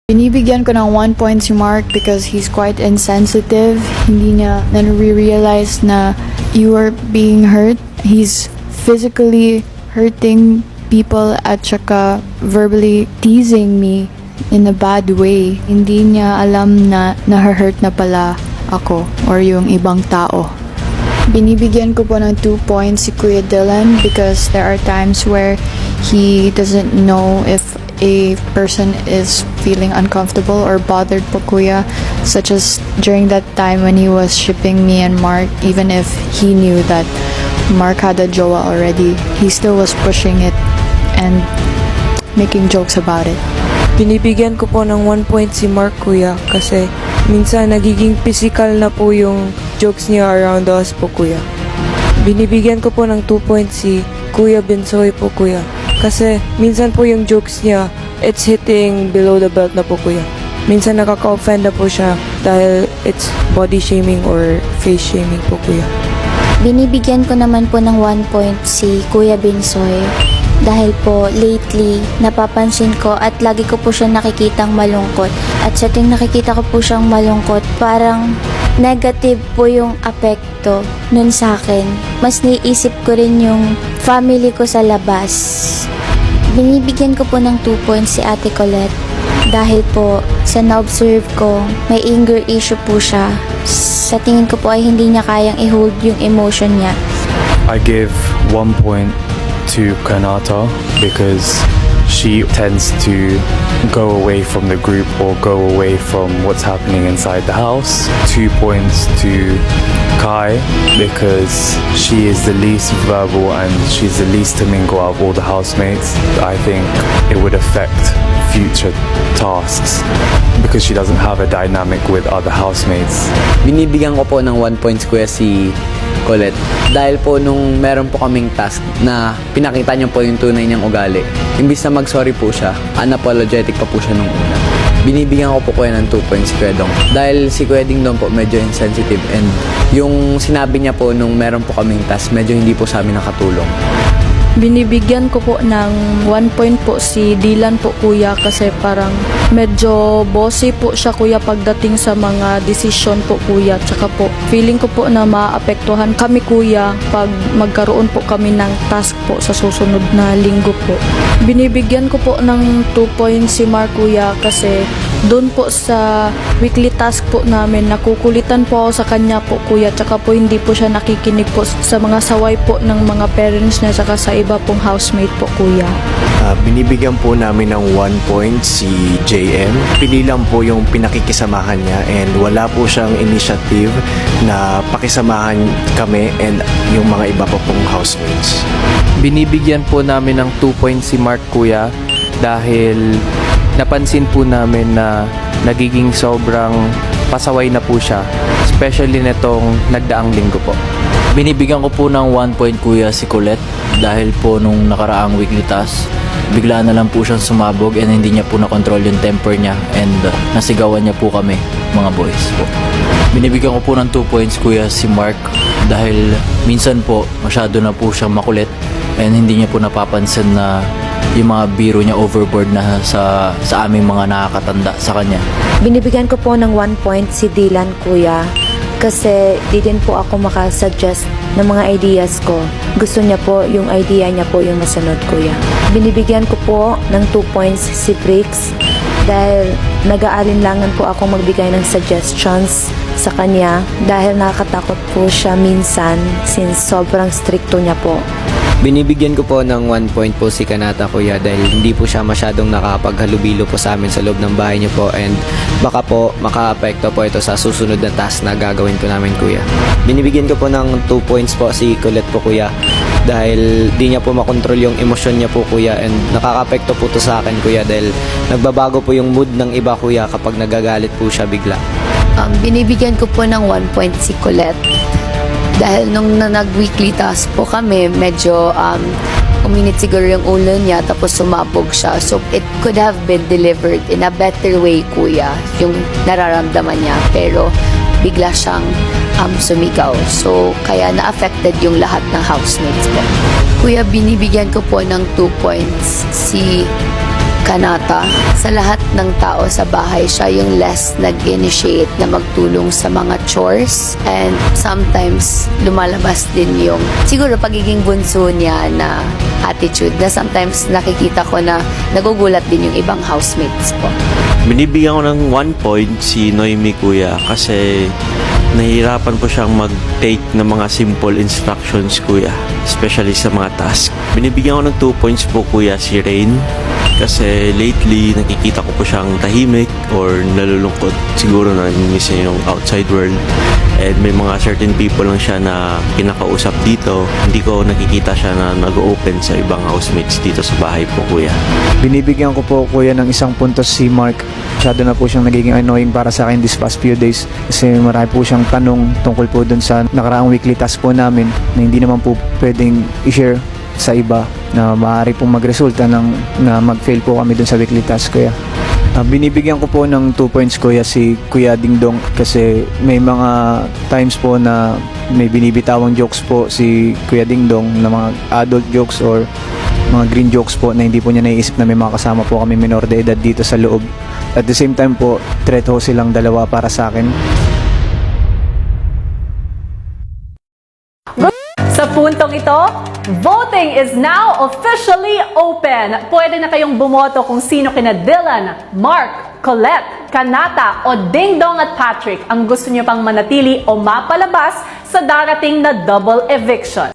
Binibigyan ko ng 1 point si Mark because he's quite insensitive. Hindi niya nare-realize na you are being hurt. He's physically hurting people at saka verbally teasing me in a bad way. Hindi niya alam na na-hurt na pala ako or yung ibang tao. Binibigyan ko po ng 2 points si Kuya Dylan because there are times where he doesn't know if a person is feeling uncomfortable or bothered po kuya, such as during that time when he was shipping me and Mark. Even if he knew that Mark had a jowa already, he still was pushing it and making jokes about it. Binibigyan ko po ng 1 point si Mark kuya kasi minsan nagiging physical na po yung jokes niya around us po kuya. Binibigyan ko po ng 2 points si Kuya Bensoy po kuya kasi minsan po yung jokes niya it's hitting below the belt na po kuya. Minsan nakaka-offend na po siya dahil it's body shaming or face shaming po kuya. Binibigyan ko naman po ng 1 point si Kuya Bensoy dahil po lately napapansin ko at lagi ko po siya nakikitang malungkot at sa tuwing nakikita ko po siyang malungkot parang negative po yung apekto nun sa akin. Mas naiisip ko rin yung family ko sa labas. Binibigyan ko po ng 2 points si Ate Colette dahil po sa na-observe ko may anger issue po siya. Sa tingin ko po ay hindi niya kayang i-hold yung emotion niya. I give 1 point to Kanata because she tends to go away from the group or go away from what's happening inside the house. 2 points to Kai because she is the least verbal and she's the least to mingle out of all the housemates. I think it would affect future tasks because she doesn't have a dynamic with other housemates. Binibigyan ko po ng 1 point kuya si Colette dahil po nung meron po kaming task na pinakita niyo po yung tunay niyang ugali. Imbis na mag-sorry po siya, unapologetic pa po siya nung una. Binibigyan ko po kuya ng 2 points si Kuya Dong dahil si Kuya Ding Dong po medyo insensitive and yung sinabi niya po nung meron po kaming task medyo hindi po sa amin nakatulong. Binibigyan ko po ng 1 point po si Dylan po kuya kasi parang medyo bossy po siya kuya pagdating sa mga decision po kuya. Tsaka po feeling ko po na maapektuhan kami kuya pag magkaroon po kami ng task po sa susunod na linggo po. Binibigyan ko po ng 2 points si Mark kuya kasi doon po sa weekly task po namin nakukulitan po ako sa kanya po kuya. Tsaka po hindi po siya nakikinig po sa mga saway po ng mga parents niya tsaka sa iba pong housemate po kuya. Binibigyan po namin ng 1 point si JM. Pili lang po yung pinakikisamahan niya and wala po siyang initiative na pakisamahan kami and yung mga iba pa pong housemates. Binibigyan po namin ng 2 points si Mark kuya dahil napansin po namin na nagiging sobrang pasaway na po siya, especially netong nagdaang linggo po. Binibigyan ko po ng 1 point kuya si Colette dahil po nung nakaraang weekly task bigla na lang po siyang sumabog and hindi niya po na-control yung temper niya and nasigawan niya po kami mga boys po. Binibigyan ko po ng 2 points kuya si Mark dahil minsan po masyado na po siyang makulit and hindi niya po napapansin na yung mga biro niya overboard na sa aming mga nakakatanda sa kanya. Binibigyan ko po ng 1 point si Dylan kuya kasi di din po ako makasuggest ng mga ideas ko. Gusto niya po yung idea niya po yung masunod kuya. Binibigyan ko po ng 2 points si Briggs dahil nag-aalinlangan po ako magbigay ng suggestions sa kanya dahil nakakatakot po siya minsan since sobrang stricto niya po. Binibigyan ko po ng 1 point po si Kanata kuya dahil hindi po siya masyadong nakapaghalubilo po sa amin sa loob ng bahay niyo po and baka po maka-apekto po ito sa susunod na task na gagawin po namin kuya. Binibigyan ko po ng 2 points po si Colette po kuya dahil di niya po makontrol yung emosyon niya po kuya and nakaka-apekto po to sa akin kuya dahil nagbabago po yung mood ng iba kuya kapag nagagalit po siya bigla. Binibigyan ko po ng 1 point si Colette dahil nung nag-weekly task po kami, medyo uminit siguro yung ulo niya tapos sumabog siya. So, it could have been delivered in a better way, kuya, yung nararamdaman niya. Pero, bigla siyang sumigaw. So, kaya na-affected yung lahat ng housemates po. Kuya, binibigyan ko po ng 2 points si Kanata. Sa lahat ng tao sa bahay, siya yung less nag-initiate na magtulong sa mga chores. And sometimes, lumalabas din yung siguro pagiging bunso niya na attitude na sometimes nakikita ko na nagugulat din yung ibang housemates ko. Binibigyan ko ng 1 point si Noemi kuya kasi nahihirapan po siyang mag-take ng mga simple instructions kuya, especially sa mga task. Binibigyan ko ng 2 points po kuya si Rain kasi lately nakikita ko po siyang tahimik or nalulungkot. Siguro na miss niya yung outside world and may mga certain people lang siya na kinakausap dito. Hindi ko nakikita siya na nag-open sa ibang housemates dito sa bahay po kuya. Binibigyan ko po kuya ng isang puntos si Mark. Masyado na po siyang nagiging annoying para sa akin this past few days kasi marami po siyang tanong tungkol po dun sa nakaraang weekly task po namin na hindi naman po pwedeng i-share sa iba na maaari pong magresulta na mag-fail po kami dun sa weekly task kuya. Binibigyan ko po ng 2 points kuya si Kuya Dingdong kasi may mga times po na may binibitawang jokes po si Kuya Dingdong na mga adult jokes or mga green jokes po na hindi po niya naiisip na may mga kasama po kami minor de edad dito sa loob. At the same time po, threat ho silang dalawa para sa akin. Sa puntong ito, voting is now officially open. Pwede na kayong bumoto kung sino kina Dylan, Mark, Colette, Kanata o Dingdong at Patrick ang gusto niyo pang manatili o mapalabas sa darating na double eviction.